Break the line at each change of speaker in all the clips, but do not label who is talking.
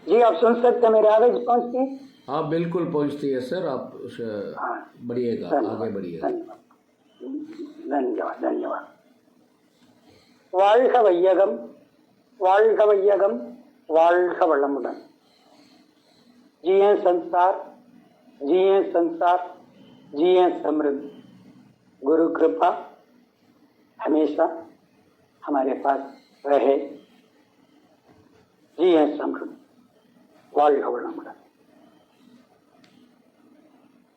जी आप सुन सकते हैं, मेरी आवाज पहुंचती है?
हाँ बिल्कुल पहुंचती है सर। आप बढ़िएगा, आगे बढ़िएगा।
धन्यवाद धन्यवाद। வாழ்க வையகம், வாழ்க வையகம், வாழ்க वलमुடன்। जिए संसार, जिए संसार, जिए समृद्ध। गुरु कृपा हमेशा हमारे पास रहे। जिए समृद्ध, வாழ்க वलमुடன்।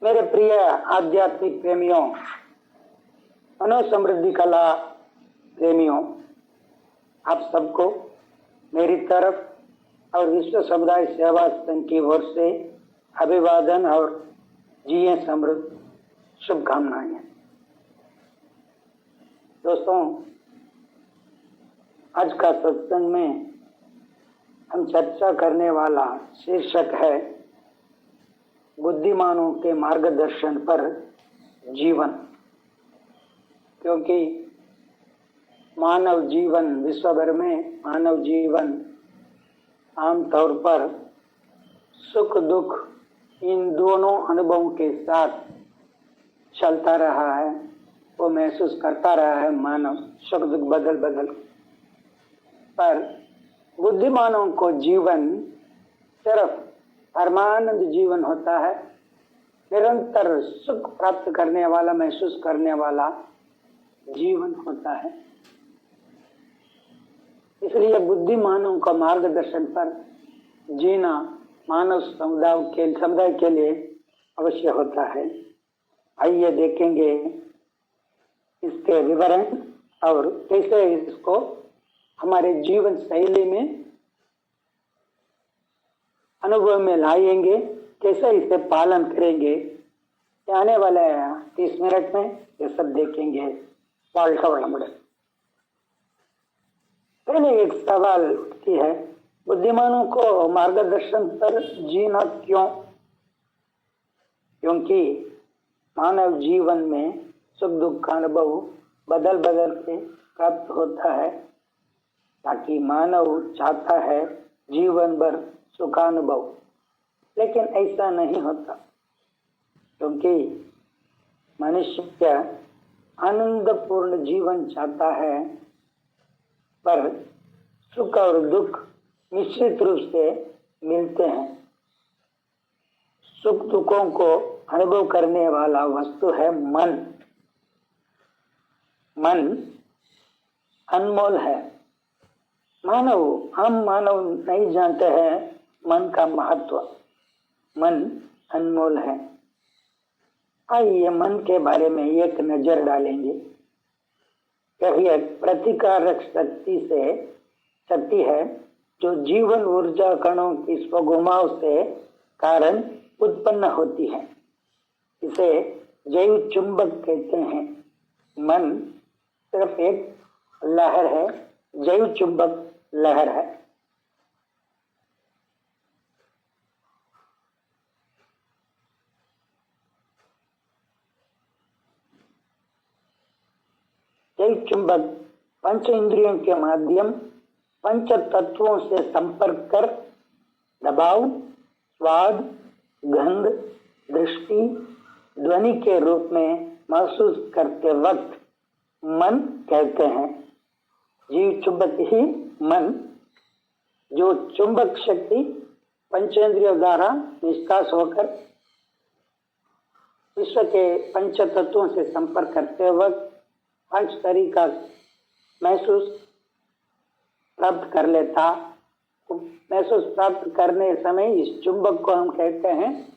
मेरे प्रिय आध्यात्मिक प्रेमियों, मनोसमृद्धि कला प्रेमियों, आप सबको मेरी तरफ और विश्व समुदाय सेवा संघ की ओर से अभिवादन और जिए समृद्ध शुभकामनाएं। दोस्तों, आज का सत्संग में हम चर्चा करने वाला शीर्षक है बुद्धिमानों के मार्गदर्शन पर जीवन। क्योंकि मानव जीवन, विश्व भर में मानव जीवन आमतौर पर सुख दुख इन दोनों अनुभवों के साथ चलता रहा है, वो महसूस करता रहा है मानव, सुख दुख बदल बदल। पर बुद्धिमानों को जीवन सिर्फ परमानंद जीवन होता है, निरंतर सुख प्राप्त करने वाला, महसूस करने वाला जीवन होता है। इसलिए बुद्धिमानों का मार्गदर्शन पर जीना मानव समुदाय के लिए अवश्य होता है। आइए देखेंगे इसके विवरण और कैसे इसको हमारे जीवन शैली में अनुभव में लाएंगे, कैसे इसे पालन करेंगे। आने वाले 30 मिनट में ये सब देखेंगे। வாழ்க वलमुடன்। पहले एक सवाल उठती है, बुद्धिमानों को मार्गदर्शन पर जीना क्यों? क्योंकि मानव जीवन में सुख दुख का अनुभव बदल बदल के प्राप्त होता है, ताकि मानव चाहता है जीवन भर सुखानुभव, लेकिन ऐसा नहीं होता। क्योंकि मनुष्य आनंदपूर्ण जीवन चाहता है, पर सुख और दुख निश्चित रूप से मिलते हैं। सुख दुखों को अनुभव करने वाला वस्तु है मन। मन अनमोल है। हम मानव नहीं जानते हैं मन का महत्व। मन अनमोल है। आइए मन के बारे में एक नजर डालेंगे। यह प्रतिकारक शक्ति है जो जीवन ऊर्जा कणों की स्वघुमाव से कारण उत्पन्न होती है। इसे जैव चुंबक कहते हैं। मन सिर्फ एक लहर है, जैव चुंबक लहर है। जैव चुंबक पंच इंद्रियों के माध्यम पंच तत्वों से संपर्क कर दबाव, स्वाद, गंध, दृष्टि, ध्वनि के रूप में महसूस करते वक्त मन कहते हैं। जीव चुंबक ही मन, जो चुंबक शक्ति पंचेंद्रियों द्वारा निष्कास होकर विश्व के पंच तत्वों से संपर्क करते वक्त पंच तरीका महसूस प्राप्त कर लेता। महसूस प्राप्त करने समय इस चुंबक को हम कहते हैं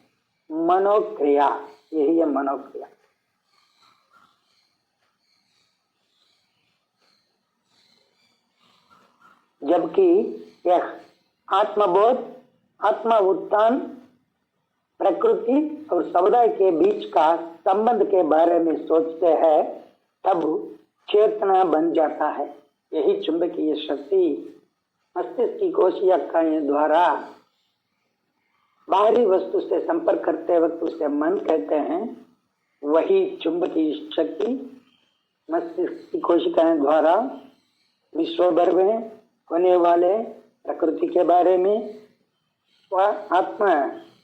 मनोक्रिया। यही है मनोक्रिया। जबकि यह आत्मबोध, आत्मा उत्थान, प्रकृति और समुदाय के बीच का संबंध के बारे में सोचते हैं, तब चेतना बन जाता है। यही चुंबकीय शक्ति मस्तिष्क की कोशिकाओं द्वारा बाहरी वस्तु से संपर्क करते वक्त उसे मन कहते हैं। वही चुंबकीय शक्ति मस्तिष्क की कोशिकाओं द्वारा विश्व भर में होने वाले प्रकृति के बारे में, स्व आत्म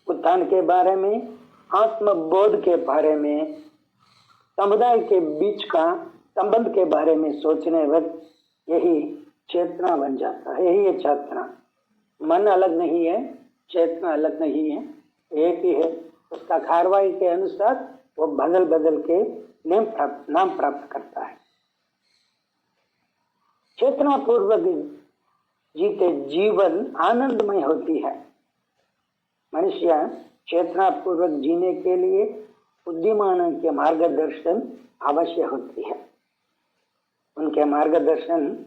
उत्थान के बारे में, आत्मबोध के बारे में, समुदाय के बीच का संबंध के बारे में सोचने वक्त यही चेतना बन जाता है। यही है चेतना। मन अलग नहीं है, चेतना अलग नहीं है, एक ही है। उसका कार्रवाई के अनुसार वो बदल बदल के नाम प्राप्त करता है। चेतना पूर्वक जीते जीवन आनंदमय होती है। मनुष्य चेतना पूर्वक जीने के लिए बुद्धिमानों के मार्गदर्शन अवश्य होती है। उनके मार्गदर्शन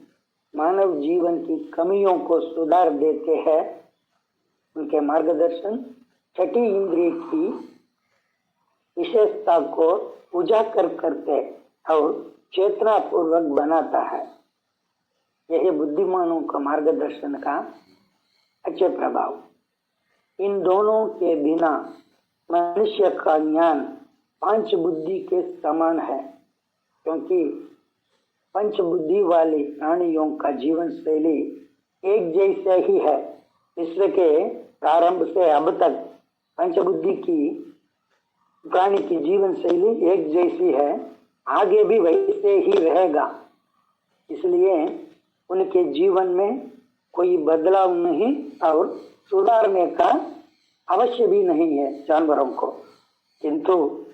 मानव जीवन की कमियों को सुधार देते हैं। उनके मार्गदर्शन छठी इंद्रिय की विशेषता को उजागर करते और चेतना पूर्वक बनाता है। यही बुद्धिमानों का मार्गदर्शन का अच्छे प्रभाव। इन दोनों के बिना मनुष्य का ज्ञान पांच बुद्धि के समान है, क्योंकि पंच बुद्धि वाली प्राणियों का जीवन शैली एक जैसे ही है। विश्व के प्रारंभ से अब तक पंचबुद्धि की प्राणी की जीवन शैली एक जैसी है, आगे भी वैसे ही रहेगा। इसलिए उनके जीवन में कोई बदलाव नहीं और सुधारने का अवश्य भी नहीं है जानवरों को। किंतु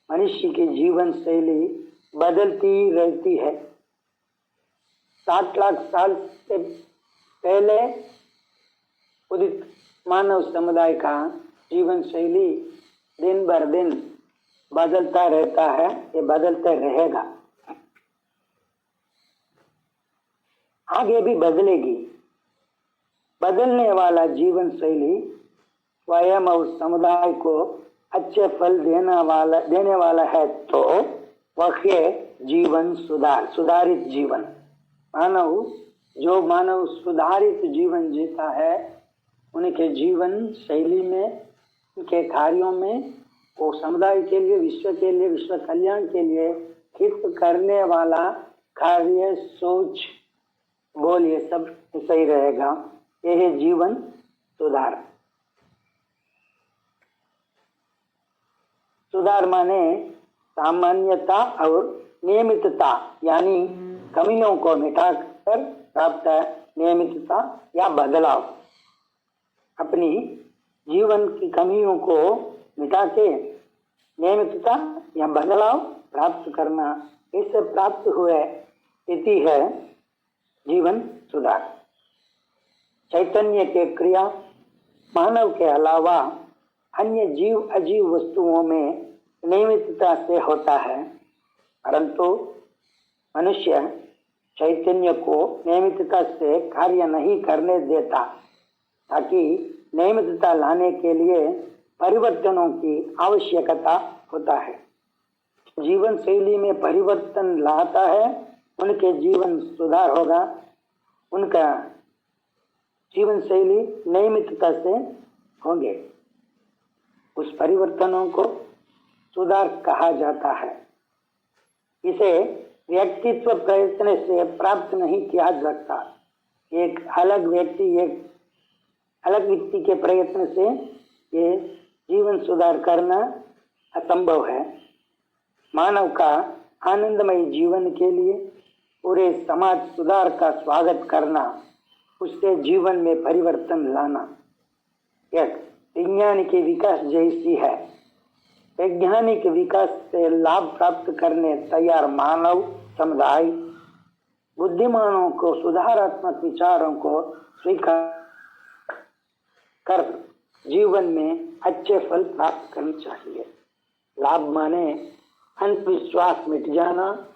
मनुष्य की जीवन शैली बदलती रहती है। 60 लाख साल से पहले उदित मानव समुदाय का जीवन शैली दिन भर दिन बदलता रहता है, ये बदलता रहेगा, आगे भी बदलेगी। बदलने वाला जीवन शैली स्वयं और समुदाय को अच्छे फल देने वाला है, तो वह जीवन सुधारित जीवन। मानव सुधारित जीवन जीता है, उनके जीवन शैली में, उनके कार्यों में वो समुदाय के लिए, विश्व कल्याण के लिए हित करने वाला कार्य, सोच, बोल, ये सब सही रहेगा। यह है जीवन सुधार। सुधार माने सामान्यता और नियमितता, यानी कमियों को मिटाकर प्राप्त नियमितता या बदलाव। अपनी जीवन की कमियों को मिटा के नियमितता या बदलाव प्राप्त करना, इससे प्राप्त हुए स्थिति है जीवन सुधार। चैतन्य के क्रिया मानव के अलावा अन्य जीव अजीव वस्तुओं में नियमितता से होता है, परंतु मनुष्य चैतन्य को नियमितता से कार्य नहीं करने देता, ताकि नियमितता लाने के लिए परिवर्तनों की आवश्यकता होता है। जीवन शैली में परिवर्तन लाता है, उनके जीवन सुधार होगा। उनका जीवन शैली नियमितता से होंगे, उस परिवर्तनों को सुधार कहा जाता है। इसे व्यक्तित्व प्रयत्न से प्राप्त नहीं किया जाता। एक अलग व्यक्ति के प्रयत्न से ये जीवन सुधार करना असंभव है। मानव का आनंदमय जीवन के लिए पूरे समाज सुधार का स्वागत करना, उससे जीवन में परिवर्तन लाना एक वैज्ञानिक विकास जैसी है। वैज्ञानिक विकास से लाभ प्राप्त करने तैयार मानव समुदाय बुद्धिमानों को सुधारात्मक विचारों को स्वीकार कर जीवन में अच्छे फल प्राप्त करने चाहिए। लाभ माने अंधविश्वास मिट जाना,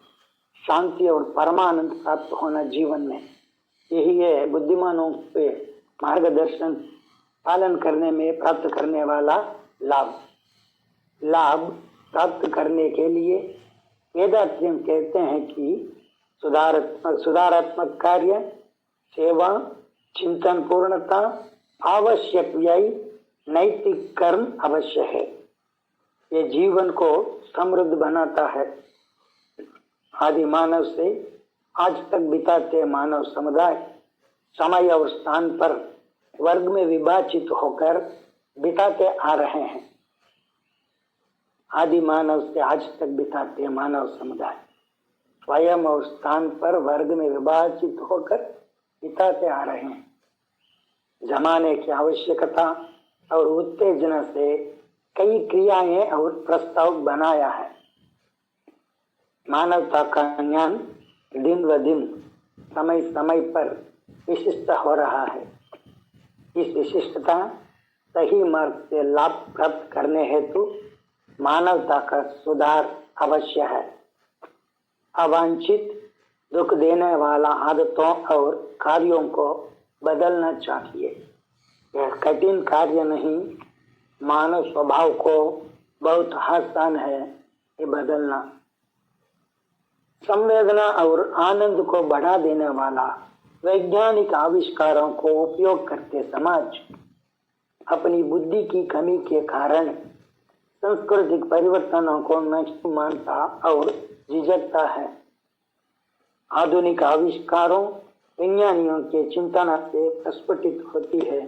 शांति और परमानंद प्राप्त होना जीवन में। यही है बुद्धिमानों पे मार्गदर्शन पालन करने में प्राप्त करने वाला लाभ। लाभ प्राप्त करने के लिए वेदांत कहते हैं कि सुधारात्मक कार्य, सेवा, चिंतन पूर्णता, आवश्यक व्यय, नैतिक कर्म अवश्य है। ये जीवन को समृद्ध बनाता है। आदि मानव से आज तक बिताते मानव समुदाय समय और स्थान पर वर्ग में विभाजित होकर बिताते आ रहे हैं। आदि मानव से आज तक बिताते मानव समुदाय स्वयं और स्थान पर वर्ग में विभाजित होकर बिताते आ रहे हैं। जमाने की आवश्यकता और उत्तेजना से कई क्रियाएं और प्रस्ताव बनाया है। मानवता का ज्ञान दिन व दिन समय समय पर विशिष्ट हो रहा है। इस विशिष्टता सही मार्ग से लाभ प्राप्त करने हेतु मानवता का सुधार अवश्य है। अवांछित दुख देने वाला आदतों और कार्यों को बदलना चाहिए। यह कठिन कार्य नहीं, मानव स्वभाव को बहुत आसान है ये बदलना। संवेदना और आनंद को बढ़ा देने वाला वैज्ञानिक आविष्कारों को उपयोग करते समाज अपनी बुद्धि की कमी के कारण सांस्कृतिक परिवर्तनों को नहीं मानता और झिझकता है। आधुनिक आविष्कारों विज्ञानियों के चिंतना से प्रस्फुटित होती है।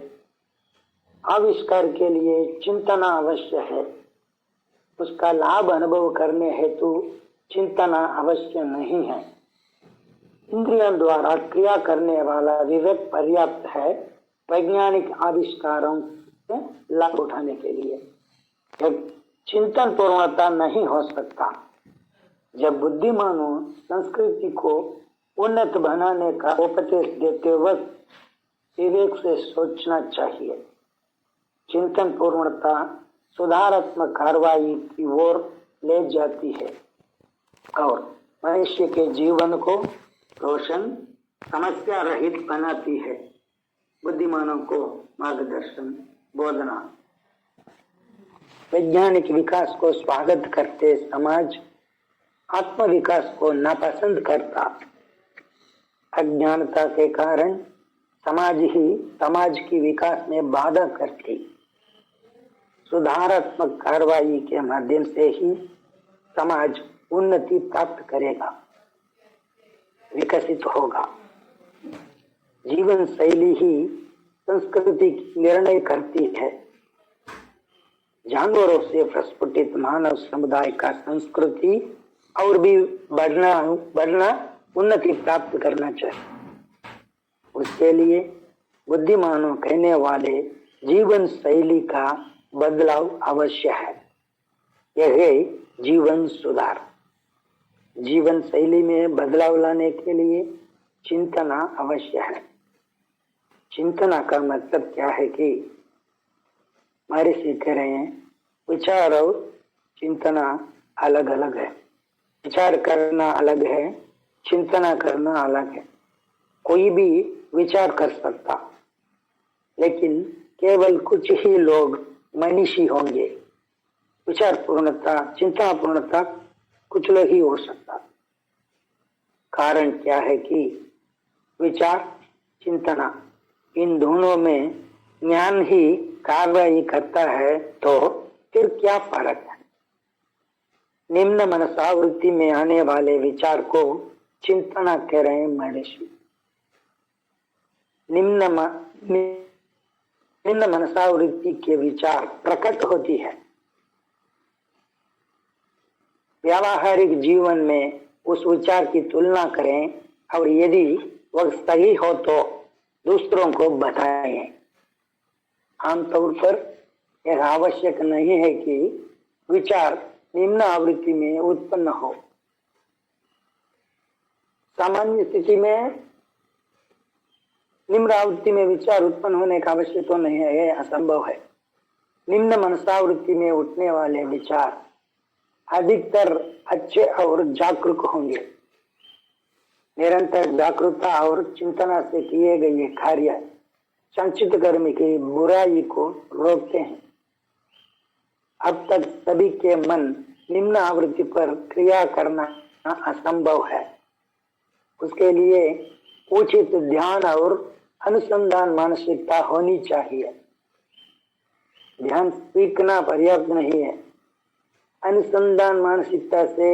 आविष्कार के लिए चिंतना अवश्य है, उसका लाभ अनुभव करने हेतु चिंतना अवश्य नहीं है। इंद्रियों द्वारा क्रिया करने वाला विवेक पर्याप्त है वैज्ञानिक आविष्कारों से लाभ उठाने के लिए। जब चिंतन पूर्णता नहीं हो सकता, जब बुद्धिमानों संस्कृति को उन्नत बनाने का उपदेश देते वक्त विवेक से सोचना चाहिए। चिंतन पूर्णता सुधारात्मक कार्रवाई की ओर ले जाती है और मनुष्य के जीवन को रोशन समस्या रहित बनाती है। बुद्धिमानों को मार्गदर्शन बोधना। वैज्ञानिक विकास को स्वागत करते समाज आत्म विकास को नापसंद करता। अज्ञानता के कारण समाज की विकास में बाधा करती। सुधारात्मक कार्रवाई के माध्यम से ही समाज उन्नति प्राप्त करेगा, विकसित होगा। जीवन शैली ही संस्कृति की निर्णय करती है। जानवरों से प्रस्फुटित मानव समुदाय का संस्कृति और भी बढ़ना उन्नति प्राप्त करना चाहिए। उसके लिए बुद्धिमानों कहने वाले जीवन शैली का बदलाव अवश्य है। यह है जीवन सुधार। जीवन शैली में बदलाव लाने के लिए चिंतना अवश्य है। चिंतना का मतलब क्या है कि हमारे सीख रहे हैं विचार और चिंतना अलग अलग है। विचार करना अलग है, चिंतना करना अलग है। कोई भी विचार कर सकता, लेकिन केवल कुछ ही लोग मनीषी होंगे। विचार पूर्णता, चिंता पूर्णता कुछ लोग ही हो सकता। कारण क्या है कि विचार चिंतना इन दोनों में ज्ञान ही कार्रवाई करता है, तो फिर क्या फर्क है? निम्न मनसावृत्ति में आने वाले विचार को चिंतना कह रहे हैं महर्षि। निम्न मनसावृत्ति के विचार प्रकट होती है। व्यावहारिक जीवन में उस विचार की तुलना करें और यदि वह सही हो तो दूसरों को बताएं। आमतौर पर यह आवश्यक नहीं है कि विचार निम्न आवृत्ति में उत्पन्न हो। सामान्य स्थिति में निम्न आवृत्ति में विचार उत्पन्न होने का आवश्यक तो नहीं है, यह असंभव है। निम्न मनसावृत्ति में उठने वाले विचार अधिकतर अच्छे और जागरूक होंगे। निरंतर जागरूकता और चिंतना से किए गए कार्य संचित कर्म की बुराई को रोकते हैं। अब तक सभी के मन निम्न आवृत्ति पर क्रिया करना असंभव है। उसके लिए उचित ध्यान और अनुसंधान मानसिकता होनी चाहिए। ध्यान सीखना पर्याप्त नहीं है, अनुसंधान मानसिकता से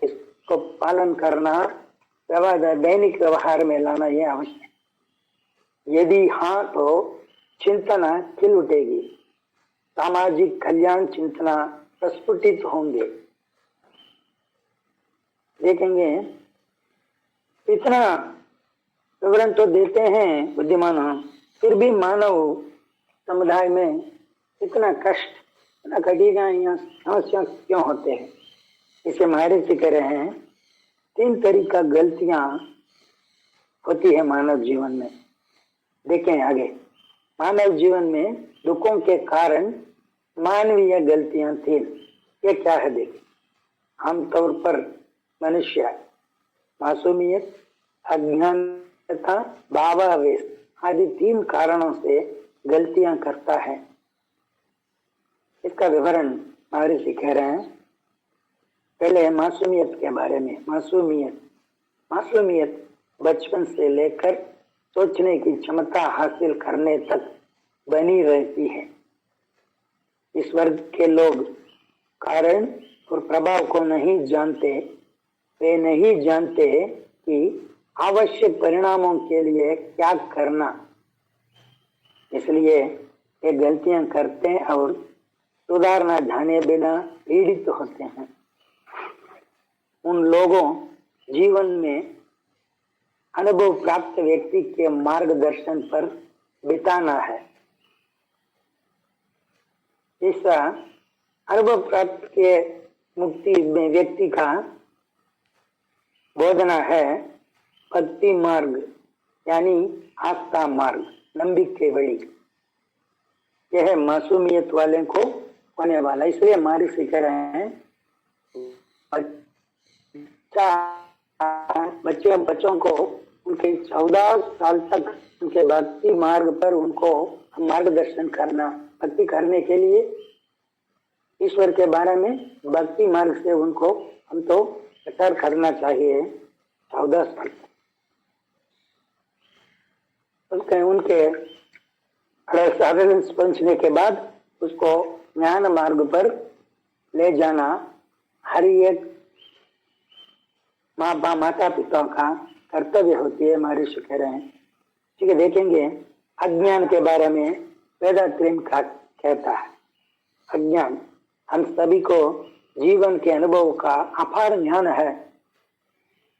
इसको पालन करना दैनिक व्यवहार में लाना यह आवश्यक है। यदि हाँ तो चिंतना खिल उठेगी, सामाजिक कल्याण चिंतना प्रस्फुटित होंगे। देखेंगे इतना विवरण तो देते हैं बुद्धिमान, फिर भी मानव समुदाय में इतना कष्ट, इतना कठिनाइयां, समस्या क्यों होते हैं? इसे महर्षि कह रहे हैं 3 तरीका गलतियां होती है मानव जीवन में। देखें आगे, मानव जीवन में दुखों के कारण मानवीय गलतियां 3, ये क्या है? देखें, आमतौर पर मनुष्य मासूमियत, अज्ञान तथा भावावेश आदि 3 कारणों से गलतियां करता है। इसका विवरण महर्षि कह रहे हैं। पहले मासूमियत के बारे में। मासूमियत बचपन से लेकर सोचने की क्षमता हासिल करने तक बनी रहती है। इस वर्ग के लोग कारण और प्रभाव को नहीं जानते। वे नहीं जानते कि आवश्यक परिणामों के लिए क्या करना, इसलिए वे गलतियां करते हैं और सुधारना जाने बिना पीड़ित होते हैं। उन लोगों जीवन में अनुभव प्राप्त व्यक्ति के मार्गदर्शन पर बिताना है। ऐसा अनुभव प्राप्त के मुक्ति में व्यक्ति का बोधना है भक्ति मार्ग, यानी आस्था मार्ग, नंबिके बड़ी। यह है मासूमियत वाले को होने वाला। इसलिए महर्षि कह रहे हैं बच्चों को उनके 14 साल तक उनके भक्ति मार्ग पर उनको मार्गदर्शन करना, भक्ति करने के लिए ईश्वर के बारे में भक्ति मार्ग से उनको हम तो प्रचार करना चाहिए 14 साल तक। उनके 18 पहुंचने के बाद उसको ज्ञान मार्ग पर ले जाना हर एक माता पिता का कर्तव्य होती है, महर्षि कह रहे हैं। ठीक है, देखेंगे अज्ञान के बारे में वेदांत का कहता है। अज्ञान, हम सभी को जीवन के अनुभव का अपार ज्ञान है।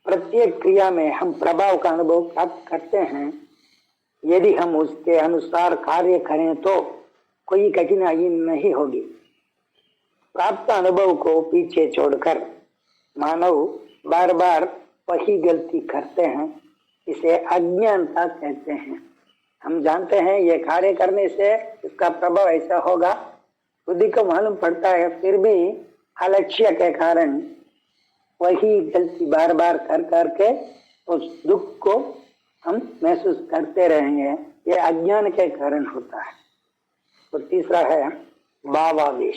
प्रत्येक क्रिया में हम प्रभाव का अनुभव प्राप्त करते हैं। यदि हम उसके अनुसार कार्य करें तो कोई कठिनाई नहीं होगी। प्राप्त अनुभव को पीछे छोड़कर मानव बार बार वही गलती करते हैं। इसे अज्ञानता कहते हैं। हम जानते हैं ये कार्य करने से इसका प्रभाव ऐसा होगा, बुद्धि को मालूम पड़ता है, फिर भी अलक्ष्य के कारण वही गलती बार बार कर करके उस दुख को हम महसूस करते रहेंगे। ये अज्ञान के कारण होता है। तो तीसरा है भावावेश।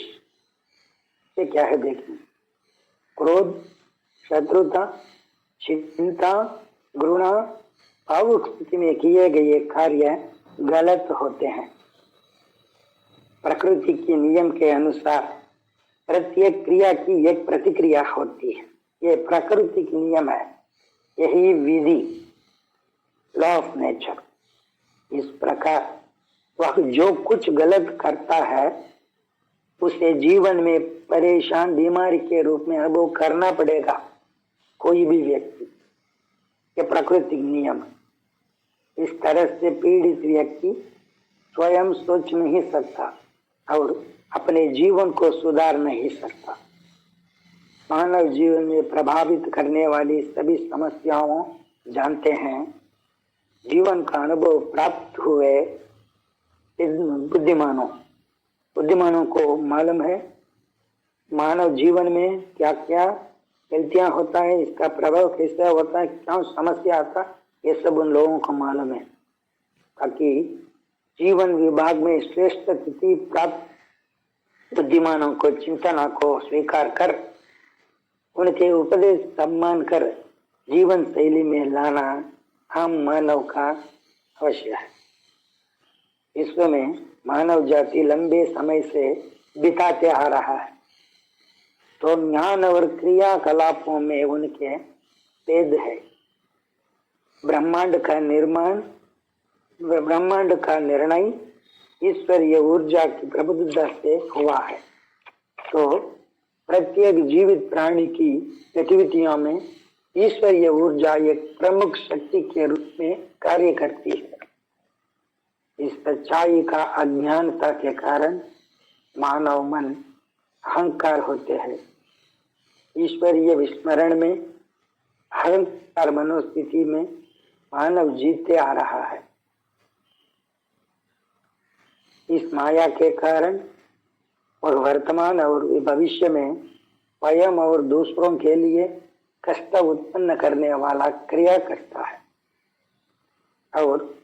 ये क्या है? देखिए, क्रोध, शत्रुता, चिंता, घृणा, भावुक स्थिति में किए गए कार्य गलत होते हैं। प्रकृति के नियम के अनुसार प्रत्येक क्रिया की एक प्रतिक्रिया होती है। ये प्राकृतिक नियम है, यही विधि, लॉ ऑफ नेचर। इस प्रकार वह जो कुछ गलत करता है उसे जीवन में परेशान बीमारी के रूप में अनुभव करना पड़ेगा, कोई भी व्यक्ति। ये प्राकृतिक नियम है। इस तरह से पीड़ित व्यक्ति स्वयं सोच नहीं सकता और अपने जीवन को सुधार नहीं सकता। मानव जीवन में प्रभावित करने वाली सभी समस्याओं जानते हैं। जीवन का अनुभव प्राप्त हुए बुद्धिमानों को मालूम है मानव जीवन में क्या क्या गलतियां होता है, इसका प्रभाव कैसा होता है, क्या समस्या आता है, ये सब उन लोगों को मालूम है। ताकि जीवन विभाग में श्रेष्ठ स्थिति प्राप्त बुद्धिमानों को चिंतना को स्वीकार कर उनके उपदेश सम्मान कर जीवन शैली में लाना आम मानव का अवश्य है। विश्व में मानव जाति लंबे समय से बिताते आ रहा है, तो ज्ञान और क्रियाकलापों में उनके भेद है। ब्रह्मांड का निर्माण, ब्रह्मांड का निर्णय, ईश्वरीय ऊर्जा की प्रबुद्धता से हुआ है। तो प्रत्येक जीवित प्राणी की गतिविधियों में ईश्वरीय ऊर्जा एक प्रमुख शक्ति के रूप में कार्य करती है। इस सच्चाई का अज्ञानता के कारण मानव मन अहंकार होते हैं। ईश्वरीय विस्मरण में अहंकार मनोस्थिति में मानव जीते आ रहा है। इस माया के कारण और वर्तमान और भविष्य में स्वयं और दूसरों के लिए कष्ट उत्पन्न करने वाला क्रिया करता है और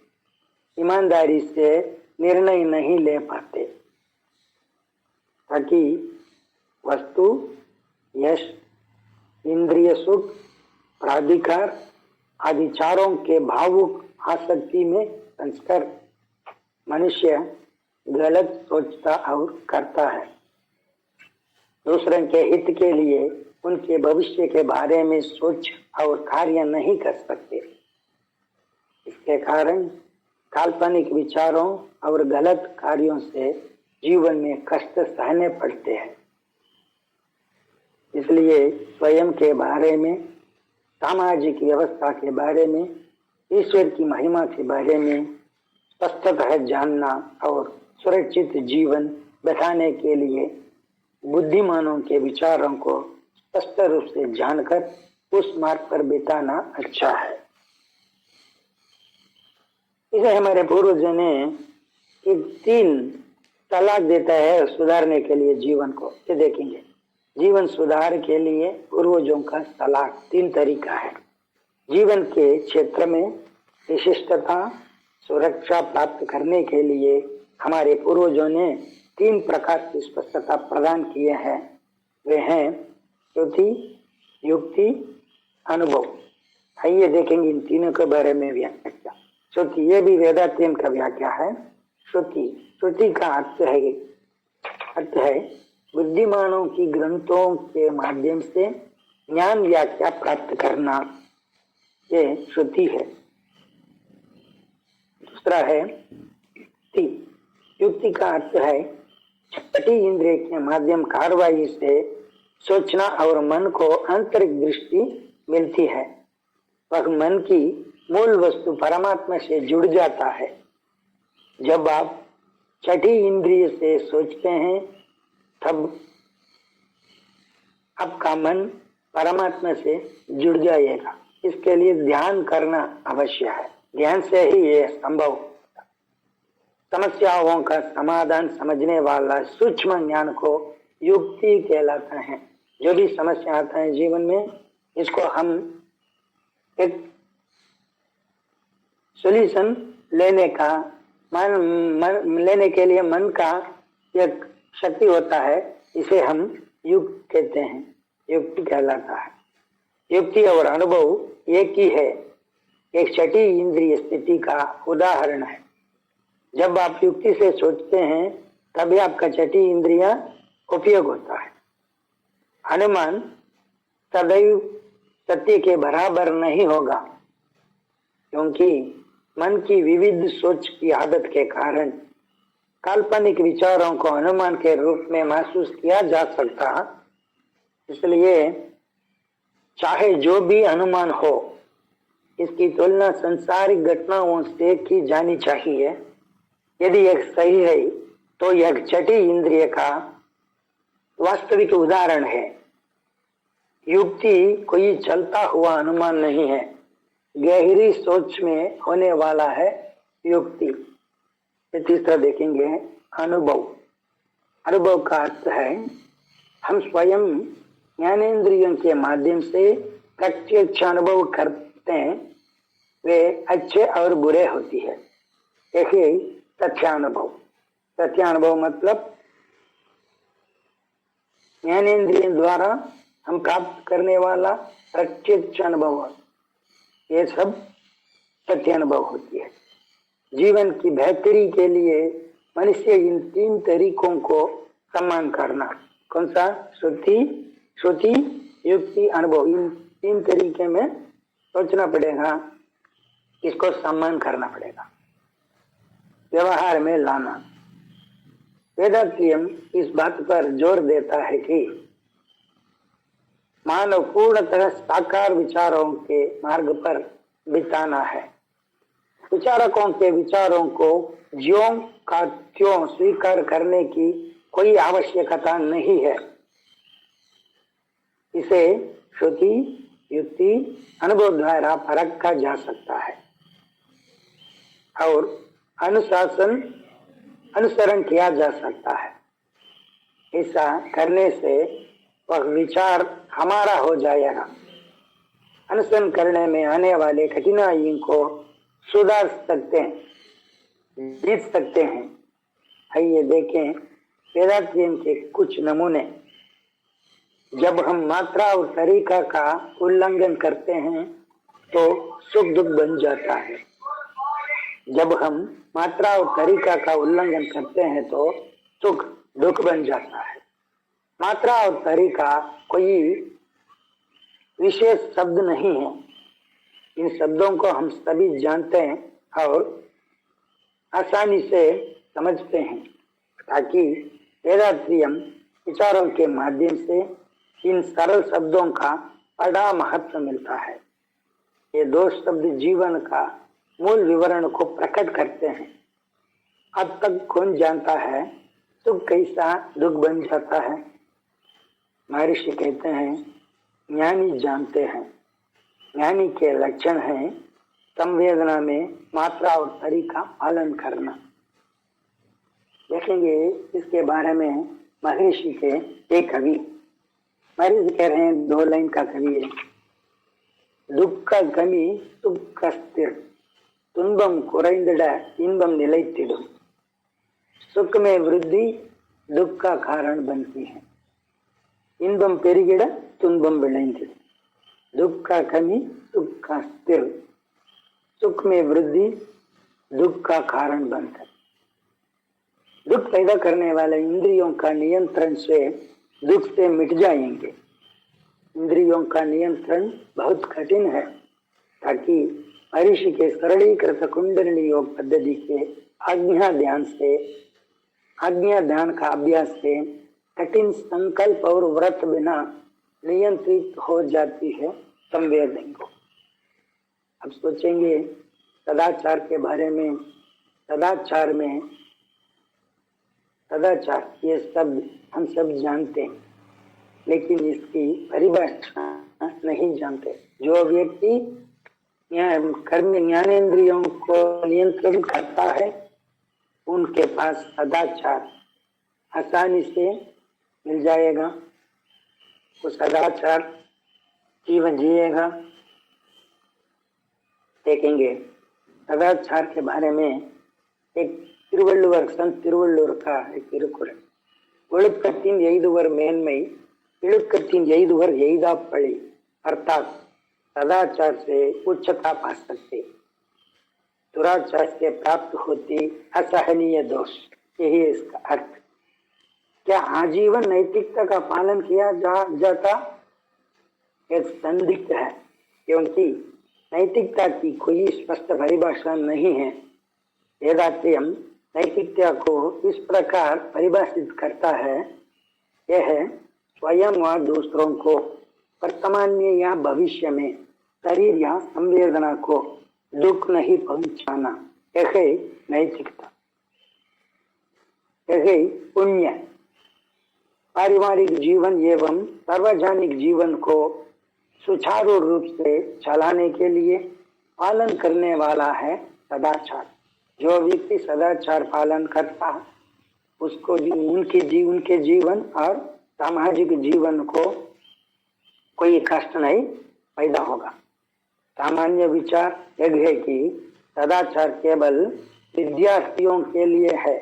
ईमानदारी से निर्णय नहीं ले पाते, ताकि वस्तु, यश, इंद्रिय सुख, प्राधिकार आदि चारों के भावुक आसक्ति में संस्कार मनुष्य गलत सोचता और करता है। दूसरों के हित के लिए उनके भविष्य के बारे में सोच और कार्य नहीं कर सकते। इसके कारण काल्पनिक विचारों और गलत कार्यों से जीवन में कष्ट सहने पड़ते हैं। इसलिए स्वयं के बारे में, सामाजिक व्यवस्था के बारे में, ईश्वर की महिमा के बारे में स्पष्टतः जानना और सुरक्षित जीवन बिताने के लिए बुद्धिमानों के विचारों को स्पष्ट रूप से जानकर उस मार्ग पर बिताना अच्छा है। इसे हमारे पूर्वजों ने एक 3 तलाक देता है सुधारने के लिए जीवन को। ये देखेंगे, जीवन सुधार के लिए पूर्वजों का तलाक 3 तरीका है। जीवन के क्षेत्र में विशिष्टता, सुरक्षा प्राप्त करने के लिए हमारे पूर्वजों ने 3 प्रकार की स्पष्टता प्रदान किए हैं। वे हैं श्रुति, युक्ति, अनुभव। आइए देखेंगे इन तीनों के बारे में व्याख्या। श्रुति, ये भी वेदांत का व्याख्या है। श्रुति का अर्थ है बुद्धिमानों की ग्रंथों के माध्यम से ज्ञान व्याख्या प्राप्त करना, ये श्रुति है। दूसरा है युक्ति। युक्ति का अर्थ है छठी इंद्रिय के माध्यम कार्रवाई से सोचना और मन को आंतरिक दृष्टि मिलती है। वह मन की मूल वस्तु परमात्मा से जुड़ जाता है। जब आप छठी इंद्रिय से सोचते हैं तब आपका मन परमात्मा से जुड़ जाएगा। इसके लिए ध्यान करना अवश्य है। ध्यान से ही ये संभव। समस्याओं का समाधान समझने वाला सूक्ष्म ज्ञान को युक्ति कहलाता है। जो भी समस्या आता है जीवन में, इसको हम एक सॉल्यूशन लेने के लिए मन का एक शक्ति होता है, इसे हम युक्ति कहते हैं, युक्ति कहलाता है। युक्ति और अनुभव एक ही है, एक छठी इंद्रिय स्थिति का उदाहरण है। जब आप युक्ति से सोचते हैं तभी आपका छठी इंद्रिया उपयोग होता है। अनुमान सदैव सत्य के बराबर नहीं होगा, क्योंकि मन की विविध सोच की आदत के कारण काल्पनिक विचारों को अनुमान के रूप में महसूस किया जा सकता। इसलिए चाहे जो भी अनुमान हो, इसकी तुलना संसारिक घटनाओं से की जानी चाहिए। यदि यह सही है तो यह छठी इंद्रिय का वास्तविक उदाहरण है। युक्ति कोई चलता हुआ अनुमान नहीं है, गहरी सोच में होने वाला है युक्ति। तीसरा देखेंगे अनुभव। अनुभव का अर्थ है हम स्वयं ज्ञानेंद्रियों के माध्यम से प्रत्यक्ष अनुभव करते हैं, वे अच्छे और बुरे होती है। देखिए तथ्यानुभव। तथ्यानुभव मतलब ज्ञानेंद्रियों द्वारा हम प्राप्त करने वाला प्रत्यक्ष अनुभव, ये सब तथ्यानुभव होती है। जीवन की बेहतरी के लिए मनुष्य इन 3 तरीकों को सम्मान करना। कौन सा? श्रुति, युक्ति, अनुभव। इन 3 तरीके में सोचना पड़ेगा, इसको सम्मान करना पड़ेगा, व्यवहार में लाना। वेदांतियम इस बात पर जोर देता है कि मानव पूर्णतः साकार विचारों के मार्ग पर बिताना है। विचारकों के विचारों को ज्यों का त्यों स्वीकार करने की कोई आवश्यकता नहीं है। इसे श्रुति, युक्ति, अनुभव द्वारा परखा जा सकता है और अनुसरण किया जा सकता है। ऐसा करने से वह विचार हमारा हो जाएगा। अनुसरण करने में आने वाले कठिनाइयों को सुधार सकते हैं, जीत सकते हैं। आइए देखें वेदांतियों के कुछ नमूने। जब हम मात्रा और तरीका का उल्लंघन करते हैं तो सुख दुख बन जाता है। जब हम मात्रा और तरीका का उल्लंघन करते हैं तो सुख दुख बन जाता है। मात्रा और तरीका कोई विशेष शब्द नहीं है। इन शब्दों को हम सभी जानते हैं और आसानी से समझते हैं, ताकि वेदांतियम विचारों के माध्यम से इन सरल शब्दों का बड़ा महत्व मिलता है। ये दो शब्द जीवन का मूल विवरण को प्रकट करते हैं। अब तक कौन जानता है सुख कैसा दुख बन जाता है? महर्षि कहते हैं ज्ञानी जानते हैं। ज्ञानी के लक्षण हैं संवेदना में मात्रा और तरीका पालन करना। देखेंगे इसके बारे में महर्षि के एक कवि। महर्षि कह रहे हैं, 2 लाइन का कवि है। दुख कमी सुख स्थिर துன்பம் குறைந்திட இன்பம் நிலைத்திடும்। सुख में वृद्धि दुख का कारण बनती है। இன்பம் பெருகிட துன்பம் விளைந்திடும்। दुख का कमी सुख का स्थिर। सुख में वृद्धि दुख का कारण बनता है। दुख पैदा करने वाले इंद्रियों का नियंत्रण से दुख से मिट जाएंगे। इंद्रियों का नियंत्रण बहुत कठिन है, ताकि महर्षि के सरलीकृत कुंडलिनी योग पद्धति के आज्ञा ध्यान का अभ्यास से कठिन संकल्प और व्रत बिना नियंत्रित हो जाती है संवेदन को। अब सोचेंगे सदाचार के बारे में। सदाचार ये शब्द हम सब जानते हैं, लेकिन इसकी परिभाषा नहीं जानते। जो व्यक्ति कर्म ज्ञानेंद्रियों को नियंत्रण करता है, उनके पास सदाचार आसानी से मिल जाएगा। वो सदाचार जीवन जिएगा। देखेंगे सदाचार के बारे में एक संत तिरुवल्लुवर का एक तिरुकुறள்। ஒழுக்கத்தின் எய்துவர் மேன்மை இழுக்கத்தின் எய்துவர் எய்தா பழி, अर्थात सदाचार से उच्चता पा सकते, दुराचार से प्राप्त होती असहनीय दोष। यही है इसका अर्थ। क्या आजीवन नैतिकता का पालन किया जाता? एक संदिग्ध है, क्योंकि नैतिकता की कोई स्पष्ट परिभाषा नहीं है। वेदांतियम नैतिकता को इस प्रकार परिभाषित करता है, यह है स्वयं व दूसरों को वर्तमान में या भविष्य में शरीर या संवेदना को दुख नहीं पहुंचाना। यह है नैतिकता। यह है पुण्य। पारिवारिक जीवन एवं सार्वजनिक जीवन को सुचारू रूप से चलाने के लिए पालन करने वाला है सदाचार। जो व्यक्ति सदाचार पालन करता है, उसको उनके जीवन और सामाजिक जीवन को कोई कष्ट नहीं पैदा होगा। सामान्य विचार यह है कि सदाचार केवल विद्यार्थियों के लिए है,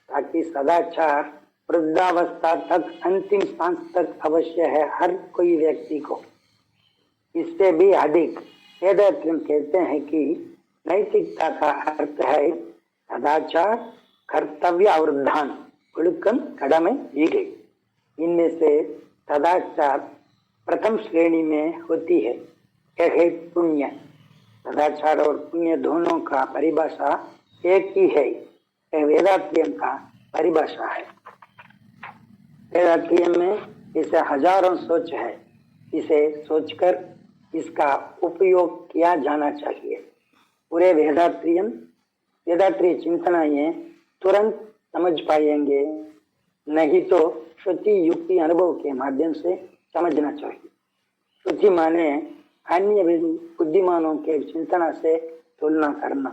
ताकि सदाचार वृद्धावस्था तक, अंतिम सांस तक अवश्य है हर कोई व्यक्ति को। इससे भी अधिक वेदांतियम कहते हैं कि नैतिकता का अर्थ है सदाचार, कर्तव्य और दान। ஒழுக்கம், கடமை, ஈகை। इनमें से सदाचार प्रथम श्रेणी में होती है। यह है पुण्य। सदाचार और पुण्य दोनों का परिभाषा एक ही है। यह वेदांतियम का परिभाषा है। वेदांत में इसे हजारों सोच है, इसे सोचकर इसका उपयोग किया जाना चाहिए। पूरे वेदांतीय चिंतना ये तुरंत समझ पाएंगे, नहीं तो श्रुति युक्ति अनुभव के माध्यम से समझना चाहिए। श्रुति माने अन्य बुद्धिमानों के चिंतना से तुलना करना।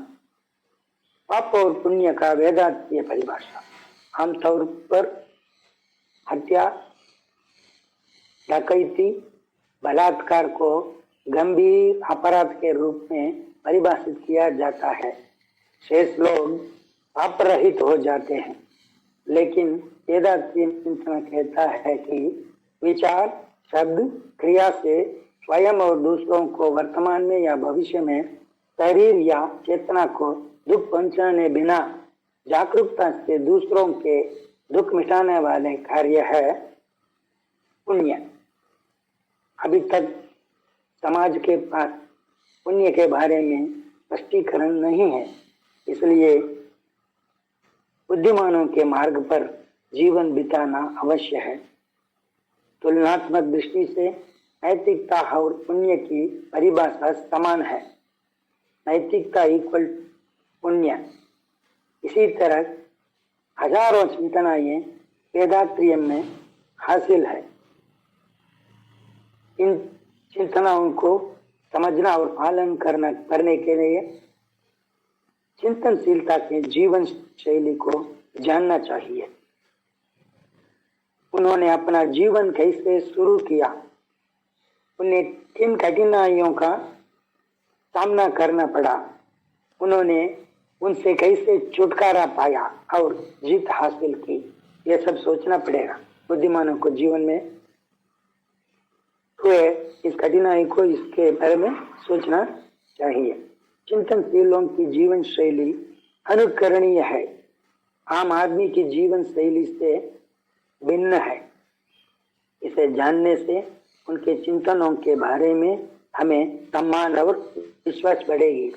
पाप और पुण्य का वेदांतीय परिभाषा आमतौर पर हत्या, डकैती, बलात्कार को गंभीर अपराध के रूप में परिभाषित किया जाता है। शेष लोग पाप रहित हो जाते हैं, लेकिन वेदांतीय चिंतन कहता है कि विचार, शब्द, क्रिया से स्वयं और दूसरों को वर्तमान में या भविष्य में शरीर या चेतना को दुख पहुंचाने बिना जागरूकता से दूसरों के दुख मिटाने वाले कार्य है पुण्य। अभी तक समाज के पास पुण्य के बारे में स्पष्टीकरण नहीं है, इसलिए बुद्धिमानों के मार्ग पर जीवन बिताना अवश्य है। तुलनात्मक दृष्टि से नैतिकता और पुण्य की परिभाषा समान है। नैतिकता इक्वल पुण्य। इसी तरह हजारों चिंतनाएं वेदांतीय में हासिल है। इन चिंतनाओं को समझना और पालन करने के लिए चिंतनशीलता के जीवन शैली को जानना चाहिए। उन्होंने अपना जीवन कैसे शुरू किया, उन्हें किन कठिनाइयों का सामना करना पड़ा, उन्होंने उनसे कैसे छुटकारा पाया और जीत हासिल की, ये सब सोचना पड़ेगा। बुद्धिमानों को जीवन में हुए इस कठिनाई को इसके बारे में सोचना चाहिए। चिंतनशीलों की जीवन शैली अनुकरणीय है, आम आदमी की जीवन शैली से भिन्न है। इसे जानने से उनके चिंतनों के बारे में हमें सम्मान और विश्वास बढ़ेगी।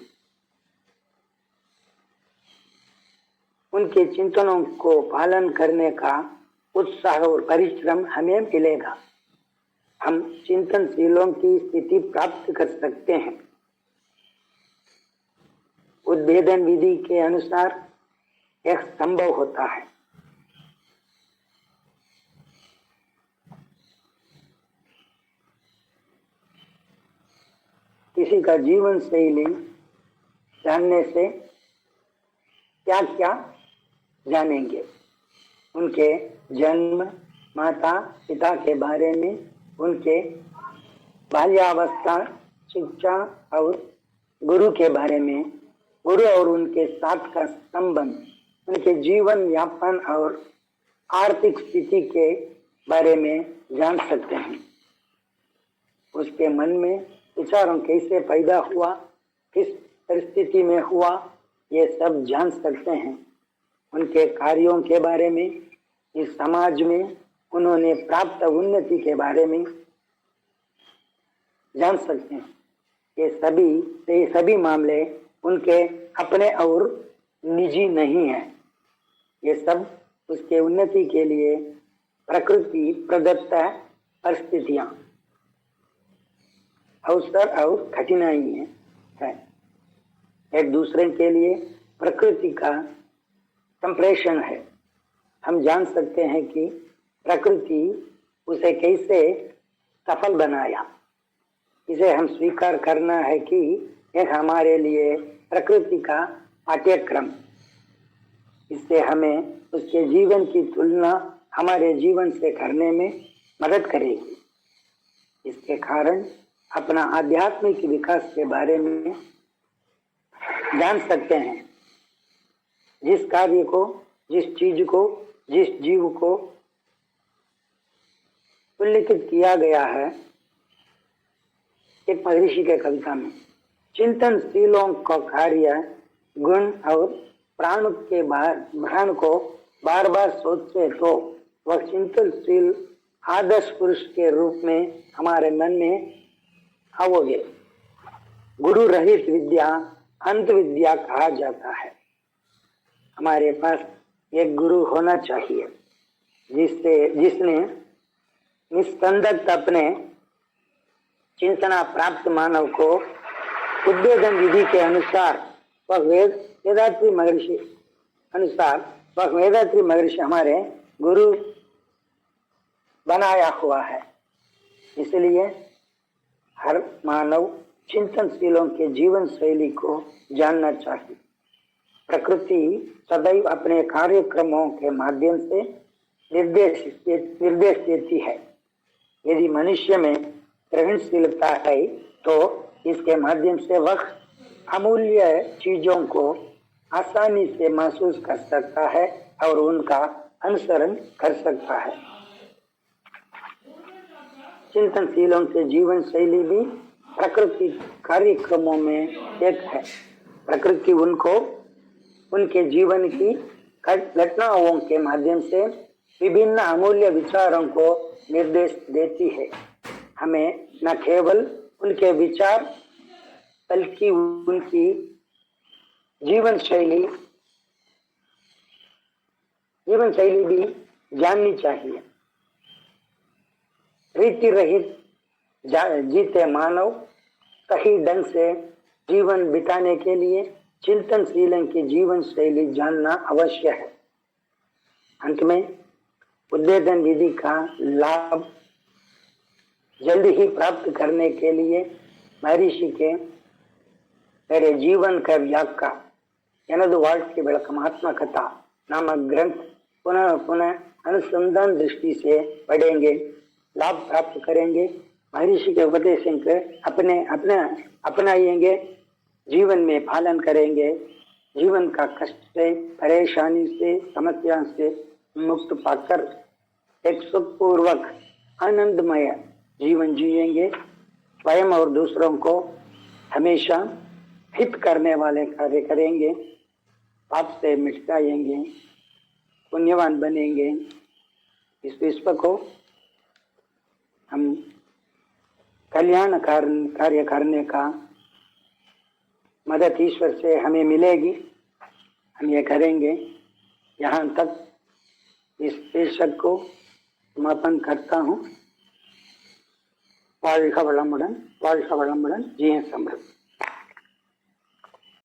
उनके चिंतनों को पालन करने का उत्साह और परिश्रम हमें मिलेगा। हम चिंतनशीलों की स्थिति प्राप्त कर सकते हैं। उद्भेदन विधि के अनुसार यह संभव होता है। किसी का जीवन शैली जानने से क्या क्या जानेंगे? उनके जन्म, माता पिता के बारे में, उनके बाल्यावस्था, शिक्षा और गुरु के बारे में, गुरु और उनके साथ का संबंध, उनके जीवन यापन और आर्थिक स्थिति के बारे में जान सकते हैं। उसके मन में विचारों कैसे पैदा हुआ, किस परिस्थिति में हुआ, ये सब जान सकते हैं। उनके कार्यों के बारे में, इस समाज में उन्होंने प्राप्त उन्नति के बारे में जान सकते हैं। ये सभी मामले उनके अपने और निजी नहीं है। ये सब उसके उन्नति के लिए प्रकृति प्रदत्त परिस्थितियां, अवसर और कठिनाइयां है। एक दूसरे के लिए प्रकृति का संप्रेषण है। हम जान सकते हैं कि प्रकृति उसे कैसे सफल बनाया। इसे हम स्वीकार करना है कि यह हमारे लिए प्रकृति का पाठ्यक्रम। इससे हमें उसके जीवन की तुलना हमारे जीवन से करने में मदद करेगी। इसके कारण अपना आध्यात्मिक विकास के बारे में जान सकते हैं। जिस कार्य को, जिस चीज को, जिस जीव को उल्लेखित किया गया है एक महर्षि के कविता में, चिंतनशीलों का कार्य गुण और प्राण को बार बार सोचे तो वह चिंतनशील आदर्श पुरुष के रूप में हमारे मन में आओगे। गुरु रहित विद्या अंत विद्या कहा जाता है। हमारे पास एक गुरु होना चाहिए जिसने निस्पंदक अपने चिंतना प्राप्त मानव को उद्बोधन विधि के अनुसार वह वेदात्री महर्षि हमारे गुरु बनाया हुआ है। इसलिए हर मानव चिंतनशीलों के जीवन शैली को जानना चाहिए। प्रकृति सदैव अपने कार्यक्रमों के माध्यम से निर्देश देती है। यदि मनुष्य में ग्रहणशीलता है तो इसके माध्यम से वह अमूल्य चीजों को आसानी से महसूस कर सकता है और उनका अनुसरण कर सकता है। चिंतनशीलों के जीवन शैली भी प्रकृति कार्यक्रमों में एक है। प्रकृति उनको उनके जीवन की घटनाओं के माध्यम से विभिन्न अमूल्य विचारों को निर्देश देती है। हमें न केवल उनके विचार बल्कि उनकी जीवन शैली भी जाननी चाहिए। रीति रहित जीते मानव सही ढंग से जीवन बिताने के लिए चिंतनशीलों की जीवन शैली जानना अवश्य है। अंत में उद्बोधन विधि का लाभ जल्द ही प्राप्त करने के लिए महर्षि के मेरे जीवन का व्याख्या எனது வாழ்க்கை विलक्षणात्मकता नामक ग्रंथ पुनः पुनः अनुसंधान दृष्टि से पढ़ेंगे, लाभ प्राप्त करेंगे, महर्षि के उपदेश को अपनाएंगे, जीवन में पालन करेंगे, जीवन का कष्ट से, परेशानी से, समस्या से मुक्त पाकर एक सुखपूर्वक आनंदमय जीवन जिएंगे। स्वयं और दूसरों को हमेशा हित करने वाले कार्य करेंगे, पाप से मिट जाएंगे, पुण्यवान बनेंगे। इस विश्व को हम कल्याण कार्य करने का मदद ईश्वर से हमें मिलेगी, हम ये करेंगे। यहाँ तक इस शीर्षक को समापन करता हूँ। வாழ்க வளமுடன், வாழ்க வளமுடன், ஜீய சம்பளம்।